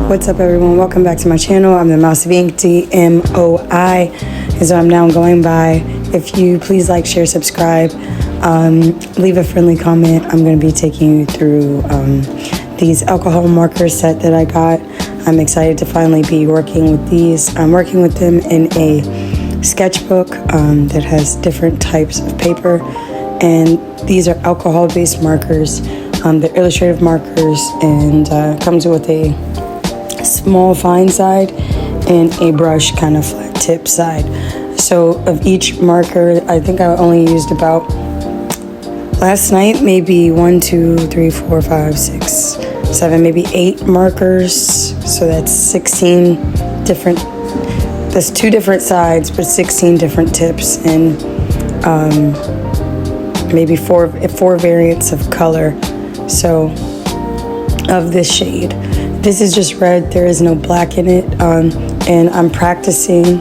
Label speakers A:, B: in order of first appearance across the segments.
A: What's up, everyone? Welcome back to my channel. I'm DaMouseOfInk, DMOI is what I'm now going by. If you please like, share, subscribe, leave a friendly comment. I'm going to be taking you through these alcohol marker set that I got. I'm excited to finally be working with these. I'm working with them in a sketchbook that has different types of paper, and these are alcohol-based markers. They're illustrative markers, and comes with a small fine side and a brush kind of flat tip side. So of each marker, I think I only used about, last night, maybe 1, 2, 3, 4, 5, 6, 7, maybe 8 markers. So that's 16 different, that's 2 different sides, but 16 different tips, and maybe four variants of color. So of this shade. This is just red, there is no black in it, and I'm practicing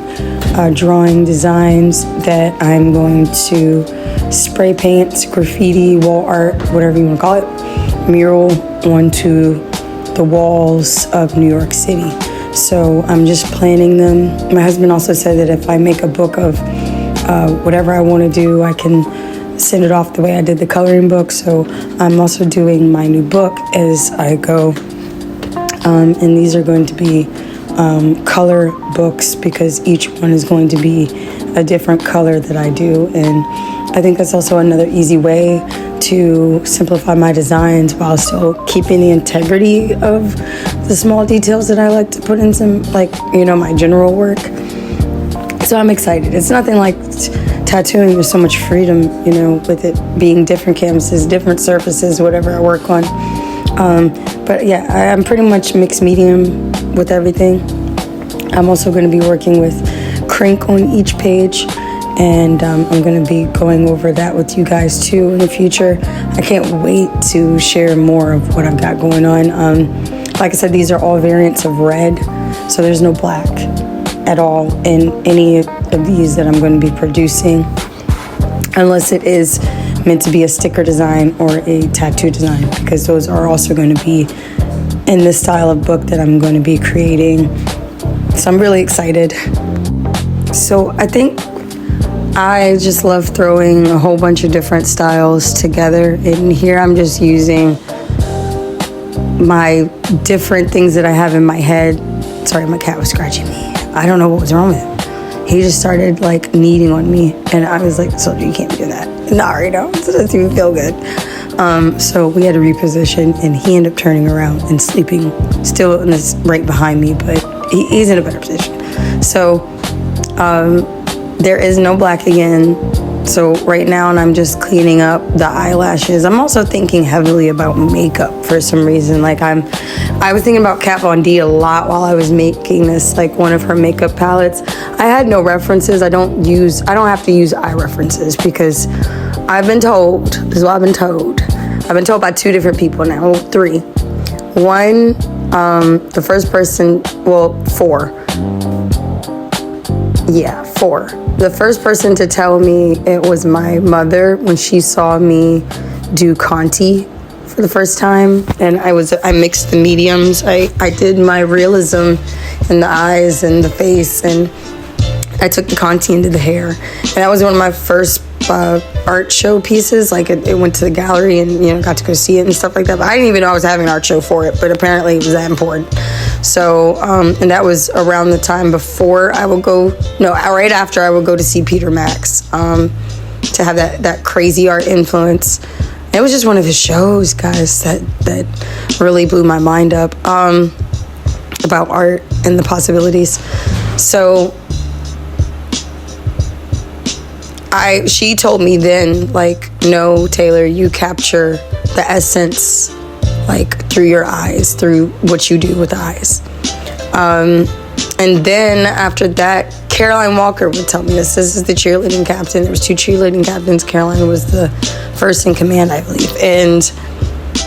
A: drawing designs that I'm going to spray paint, graffiti, wall art, whatever you want to call it, mural onto the walls of New York City. So I'm just planning them. My husband also said that if I make a book of whatever I want to do, I can send it off the way I did the coloring book. So I'm also doing my new book as I go. And these are going to be color books, because each one is going to be a different color that I do. And I think that's also another easy way to simplify my designs while still keeping the integrity of the small details that I like to put in some, like, you know, my general work. So I'm excited. It's nothing like tattooing. There's so much freedom, you know, with it being different canvases, different surfaces, whatever I work on. But yeah, I'm pretty much mixed medium with everything. I'm also going to be working with Crink on each page, and I'm going to be going over that with you guys too in the future. I can't wait to share more of what I've got going on. Like I said, these are all variants of red, so there's no black at all in any of these that I'm going to be producing, unless it is meant to be a sticker design or a tattoo design, because those are also going to be in this style of book that I'm going to be creating. So I'm really excited. So I think I just love throwing a whole bunch of different styles together. And here I'm just using my different things that I have in my head. Sorry, my cat was scratching me. I don't know what was wrong with him. He just started like kneading on me, and I was like, "So you can't be doing that." Not right now. It doesn't even feel good. So we had to reposition, and he ended up turning around and sleeping still in this right behind me, but he's in a better position. So there is no black again. So right now, and I'm just cleaning up the eyelashes. I'm also thinking heavily about makeup for some reason. Like I was thinking about Kat Von D a lot while I was making this, like one of her makeup palettes. I had no references. I don't have to use eye references, because I've been told, this is what I've been told. I've been told by 2 different people now, 3. One, the first person, well, 4. Yeah, 4. The first person to tell me it was my mother when she saw me do Conti for the first time, and I mixed the mediums. I did my realism in the eyes and the face, and I took the Conti into the hair, and that was one of my first art show pieces. Like it went to the gallery, and you know, got to go see it and stuff like that. But I didn't even know I was having an art show for it, but apparently it was that important. So and that was around the time before I would go, no, right after I would go to see Peter Max, to have that crazy art influence. It was just one of his shows, guys, that really blew my mind up about art and the possibilities. So she told me then, like, no, Taylor, you capture the essence, like, through your eyes, through what you do with the eyes. And then after that, Caroline Walker would tell me this. This is the cheerleading captain. There was 2 cheerleading captains. Caroline was the first in command, I believe. And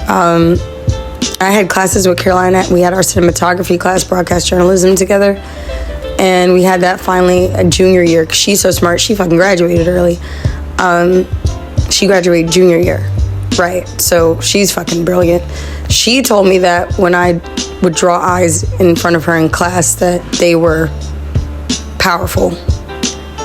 A: I had classes with Caroline. We had our cinematography class, broadcast journalism together. And we had that finally a junior year, because she's so smart. She fucking graduated early. She graduated junior year. right? So she's fucking brilliant. She told me that when I would draw eyes in front of her in class, that they were powerful.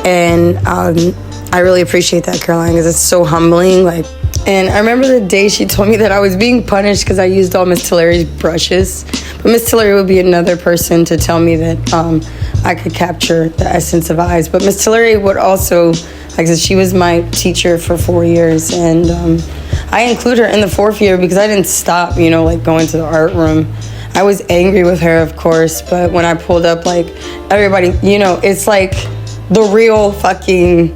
A: And I really appreciate that, Caroline, because it's so humbling. Like, and I remember the day she told me that I was being punished because I used all Miss Tillery's brushes. But Miss Tillery would be another person to tell me that I could capture the essence of eyes. But Miss Tillery would also, like I said, she was my teacher for 4 years. And I include her in the 4th year because I didn't stop, you know, like going to the art room. I was angry with her, of course. But when I pulled up, like, everybody, you know, it's like the real fucking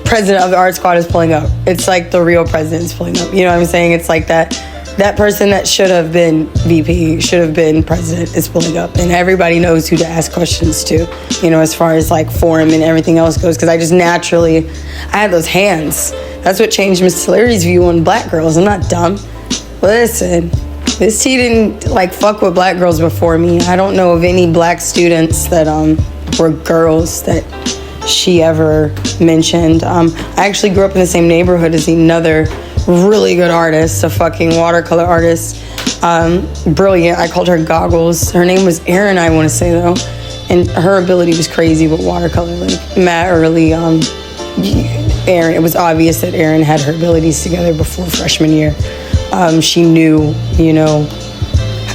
A: president of the art squad is pulling up. It's like the real president is pulling up. You know what I'm saying? It's like that person that should have been VP, should have been president, is pulling up. And everybody knows who to ask questions to, you know, as far as like forum and everything else goes. Because I just naturally, I had those hands. That's what changed Miss Tillery's view on black girls. I'm not dumb. Listen, this tea didn't like fuck with black girls before me. I don't know of any black students that were girls that she ever mentioned. I actually grew up in the same neighborhood as another really good artist, a fucking watercolor artist. Brilliant. I called her Goggles. Her name was Erin, I want to say, though. And her ability was crazy with watercolor. Like, Matt Early, Erin, it was obvious that Erin had her abilities together before freshman year. She knew, you know,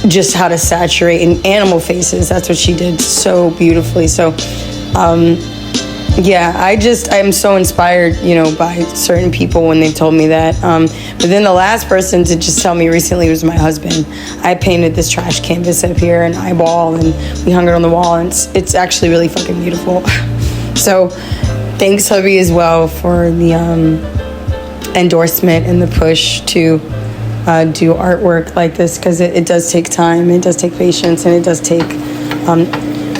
A: just how to saturate in animal faces. That's what she did so beautifully. So, yeah, I'm so inspired, you know, by certain people when they've told me that. But then the last person to just tell me recently was my husband. I painted this trash canvas up here, an eyeball, and we hung it on the wall, and it's actually really fucking beautiful. So thanks, hubby, as well, for the endorsement and the push to do artwork like this, because it does take time, it does take patience, and it does take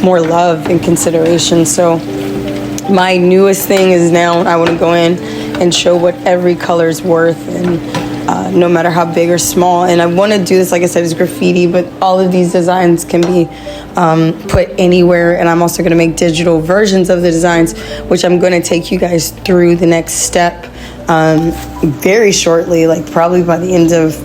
A: more love and consideration. So my newest thing is now I want to go in and show what every color's worth, and no matter how big or small. And I want to do this, like I said, as graffiti, but all of these designs can be put anywhere. And I'm also going to make digital versions of the designs, which I'm going to take you guys through the next step very shortly, like probably by the end of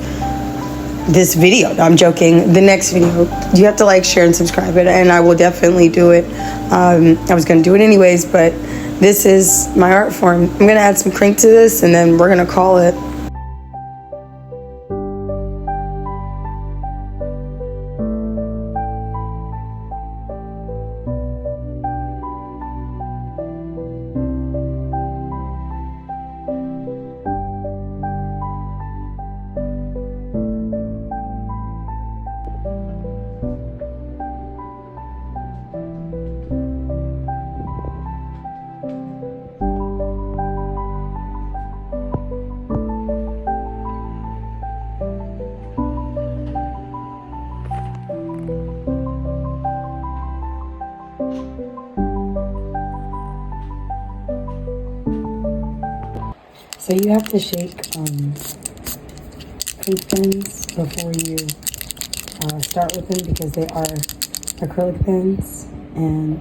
A: this video. No, I'm joking. The next video, you have to like, share, and subscribe it, and I will definitely do it. I was going to do it anyways, but this is my art form. I'm going to add some crink to this, and then we're going to call it. So you have to shake pink pens before you start with them, because they are acrylic pens, and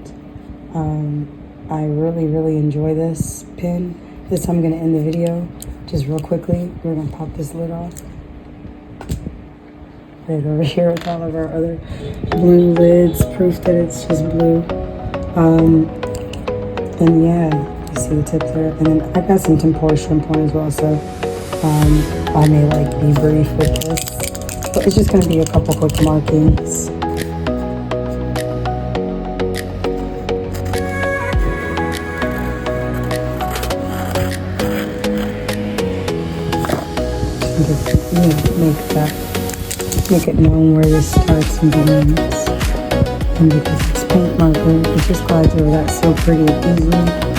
A: I really enjoy this pen. This I'm going to end the video just real quickly. We're going to pop this lid off. Put it over here with all of our other blue lids, proof that it's just blue. And yeah, you see the tip there. And then I got some tempura shrimp on as well, so I may like be brief with this. But it's just going to be a couple quick markings. Make it known where this starts and begins. And because it's paint marker, it just glides over that so pretty and easily.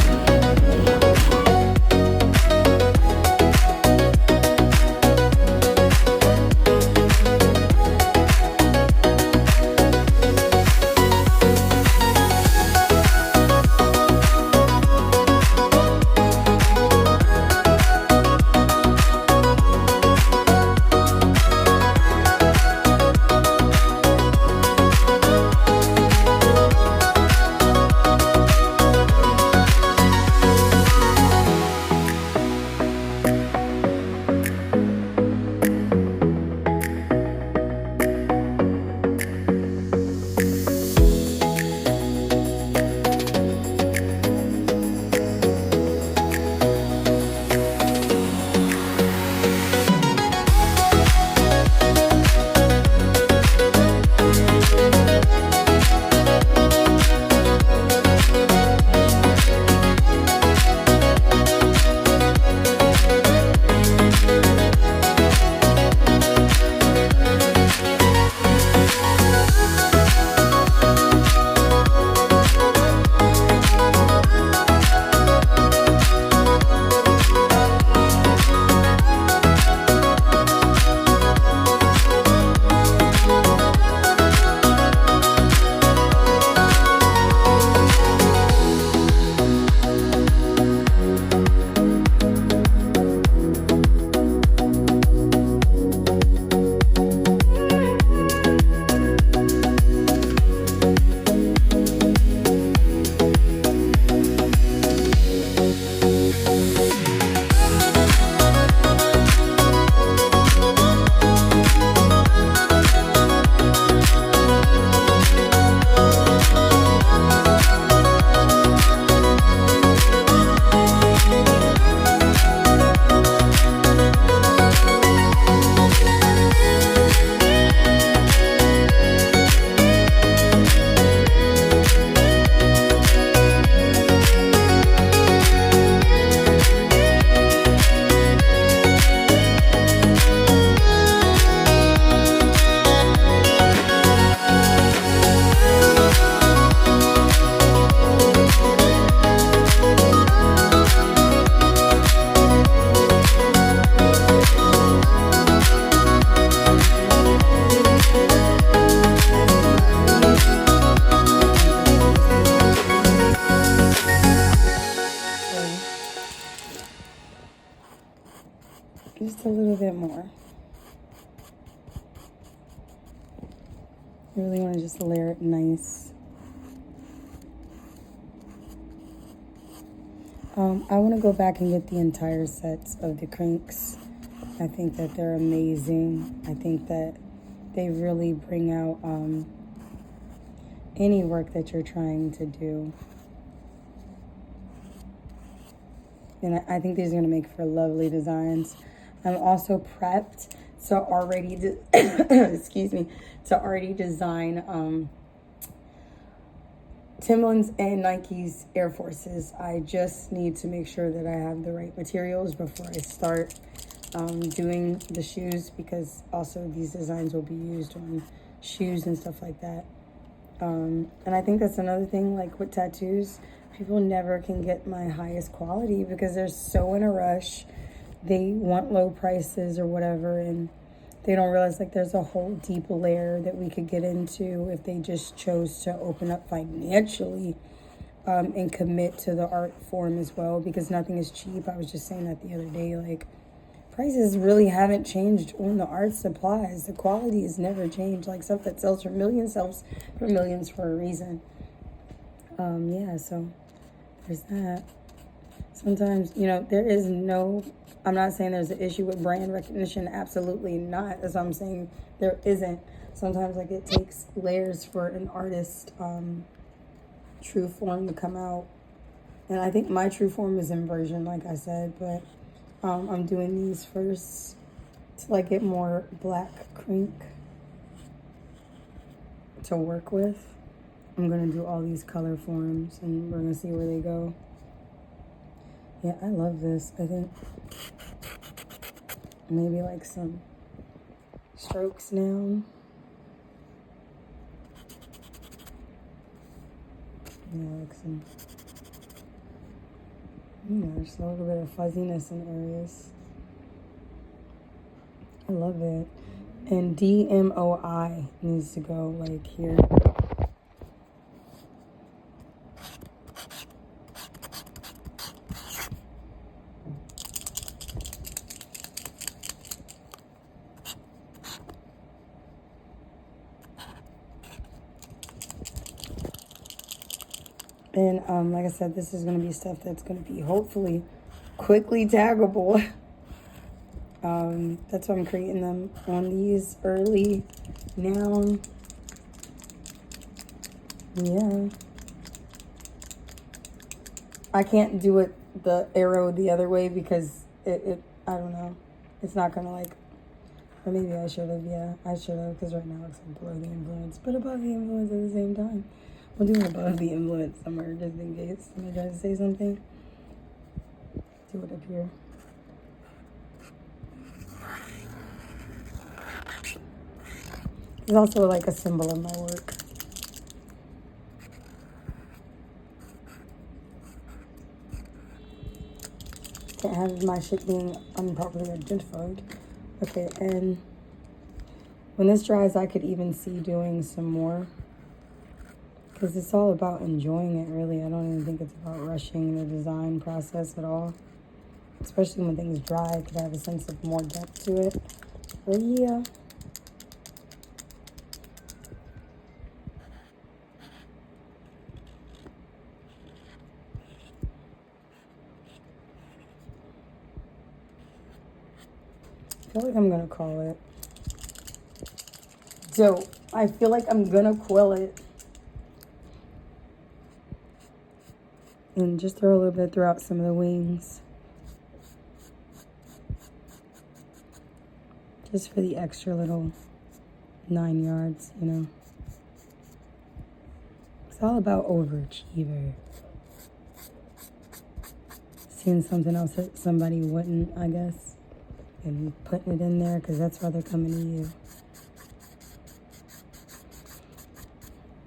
A: You really want to just layer it nice. I want to go back and get the entire sets of the cranks. I think that they're amazing. I think that they really bring out any work that you're trying to do. And I think these are going to make for lovely designs. I'm also prepped to already, excuse me, to already design Timberlands and Nike's Air Forces. I just need to make sure that I have the right materials before I start doing the shoes, because also these designs will be used on shoes and stuff like that. And I think that's another thing, like with tattoos, people never can get my highest quality because they're so in a rush. They want low prices or whatever, and they don't realize like there's a whole deep layer that we could get into if they just chose to open up financially and commit to the art form as well, because nothing is cheap. I was just saying that the other day, like prices really haven't changed on the art supplies. The quality has never changed. Like stuff that sells for millions sells for millions for a reason. Yeah, so there's that. Sometimes, you know, there is no, I'm not saying there's an issue with brand recognition. Absolutely not. That's what I'm saying. There isn't. Sometimes like it takes layers for an artist true form to come out. And I think my true form is inversion, like I said, but I'm doing these first to like get more black crank to work with. I'm gonna do all these color forms and we're gonna see where they go. Yeah, I love this. I think maybe like some strokes now. Yeah, like some, you know, just a little bit of fuzziness in areas. I love it. And DMOI needs to go like here. And like I said, this is going to be stuff that's going to be hopefully quickly taggable. That's why I'm creating them on these early now. Yeah. I can't do it the arrow the other way because it I don't know. It's not going to like, or maybe I should have, yeah. I should have, because right now it's like below the influence, but above the influence at the same time. We'll do above the influence somewhere just in case somebody tries to say something. Do it up here. It's also like a symbol of my work. Can't have my shit being improperly identified. Okay, and when this dries, I could even see doing some more. Because it's all about enjoying it, really. I don't even think it's about rushing the design process at all. Especially when things dry, I could have a sense of more depth to it. But yeah. I feel like I'm going to call it. Dope. I feel like I'm going to quill it. And just throw a little bit throughout some of the wings. Just for the extra little 9 yards, you know. It's all about overachiever. Seeing something else that somebody wouldn't, I guess. And putting it in there because that's why they're coming to you.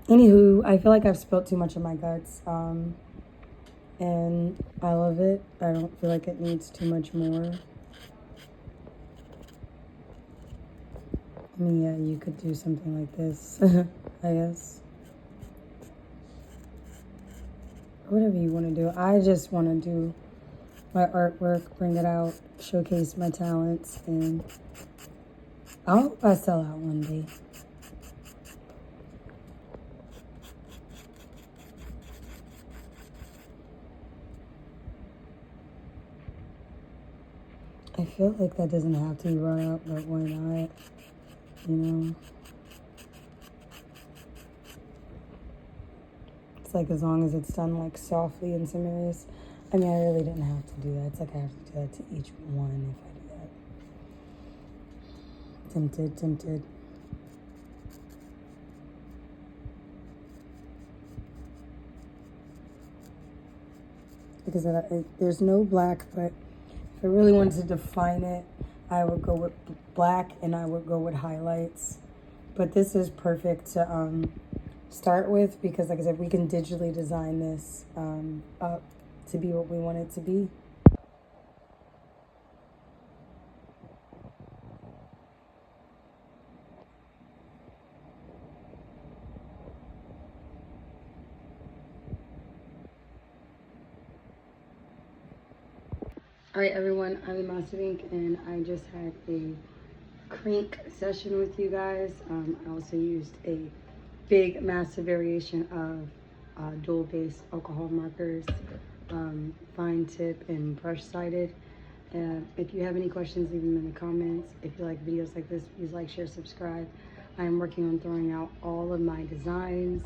A: Anywho, I feel like I've spilled too much of my guts. And I love it. I don't feel like it needs too much more. I mean, yeah, you could do something like this, I guess. Whatever you want to do. I just want to do my artwork, bring it out, showcase my talents, and I hope I sell out one day. I feel like that doesn't have to be brought up, but why not? You know? It's like as long as it's done like softly in some areas. I mean, I really didn't have to do that. It's like I have to do that to each one if I do that. Tempted. Because there's no black, but if I really wanted to define it, I would go with black and I would go with highlights. But this is perfect to start with because, like I said, we can digitally design this up to be what we want it to be. All right, everyone, I'm DaMouseOfInk, and I just had a crank session with you guys. I also used a big, massive variation of dual-base alcohol markers, fine tip and brush-sided. If you have any questions, leave them in the comments. If you like videos like this, please like, share, subscribe. I am working on throwing out all of my designs.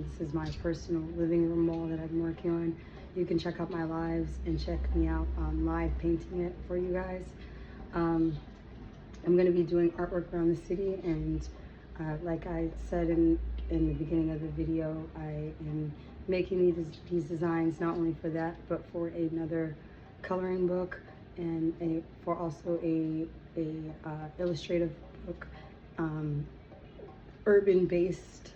A: This is my personal living room wall that I've been working on. You can check out my lives and check me out on live painting it for you guys. I'm going to be doing artwork around the city, and like I said in the beginning of the video, I am making these designs not only for that, but for another coloring book and for also a illustrative book, urban-based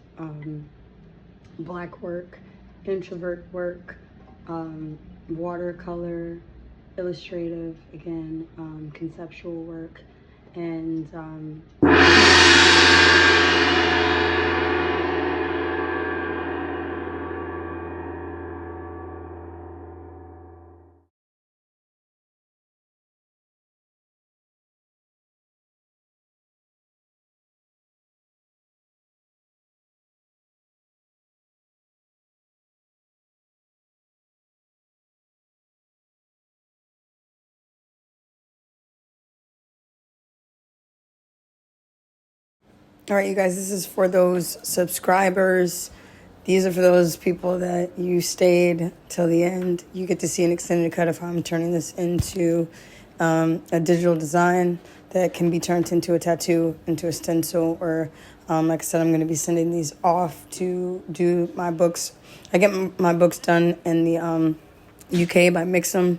A: black work, introvert work, watercolor, illustrative, again, conceptual work, and all right, you guys, this is for those subscribers. These are for those people that you stayed till the end. You get to see an extended cut of how I'm turning this into a digital design that can be turned into a tattoo, into a stencil, or like I said, I'm going to be sending these off to do my books. I get my books done in the UK by Mix'em.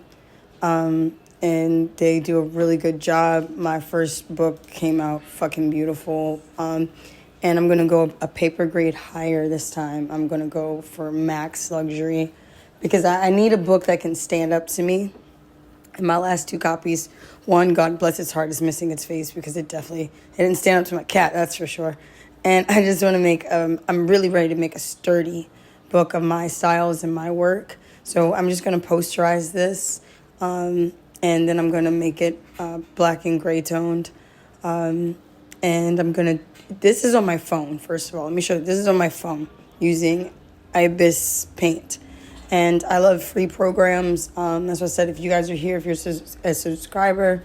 A: And they do a really good job. My first book came out fucking beautiful. And I'm going to go a paper grade higher this time. I'm going to go for max luxury because I need a book that can stand up to me. In my last two copies, one, God bless its heart, is missing its face because it didn't stand up to my cat, that's for sure. And I just want to make, I'm really ready to make a sturdy book of my styles and my work. So I'm just going to posterize this. And then I'm going to make it black and gray toned. And I'm going to, this is on my phone, first of all. Let me show you. This is on my phone using Ibis Paint. And I love free programs. That's what I said. If you guys are here, if you're a subscriber,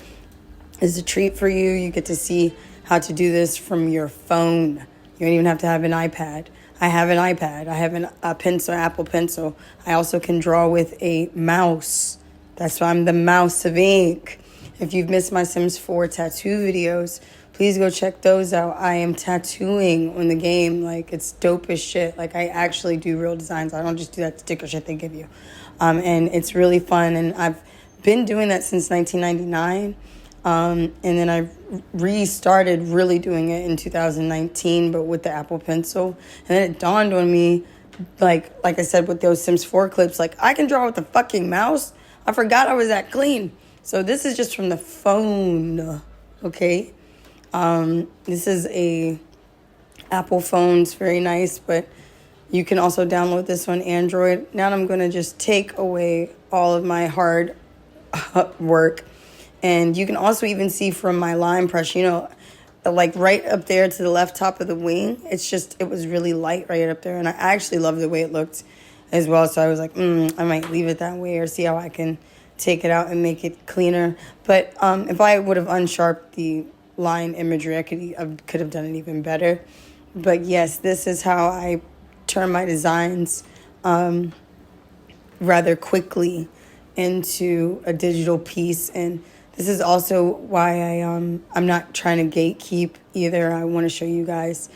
A: it's a treat for you. You get to see how to do this from your phone. You don't even have to have an iPad. I have an iPad. I have a pencil, Apple Pencil. I also can draw with a mouse. That's why I'm DaMouseOfInk. If you've missed my Sims 4 tattoo videos, please go check those out. I am tattooing on the game. Like, it's dope as shit. Like, I actually do real designs. I don't just do that sticker shit they give you. And it's really fun. And I've been doing that since 1999. And then I restarted really doing it in 2019, but with the Apple Pencil. And then it dawned on me, like I said, with those Sims 4 clips, like, I can draw with the fucking mouse. I forgot I was that clean. So this is just from the phone, okay? This is a Apple phone. It's very nice, but you can also download this on Android. Now I'm going to just take away all of my hard work. And you can also even see from my line brush, you know, like right up there to the left top of the wing. It was really light right up there. And I actually love the way it looked as well. So I was like, I might leave it that way or see how I can take it out and make it cleaner. But if I would have unsharped the line imagery, I could have done it even better. But yes, this is how I turn my designs rather quickly into a digital piece. And this is also why I'm not trying to gatekeep either. I want to show you guys.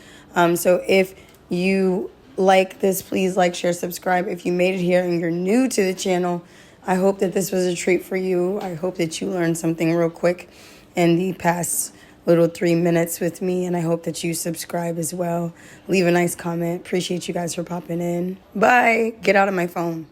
A: So if you like this, please like, share, subscribe. If you made it here and you're new to the channel, I hope that this was a treat for you. I hope that you learned something real quick in the past little 3 minutes with me, and I hope that you subscribe as well. Leave a nice comment. Appreciate you guys for popping in. Bye. Get out of my phone.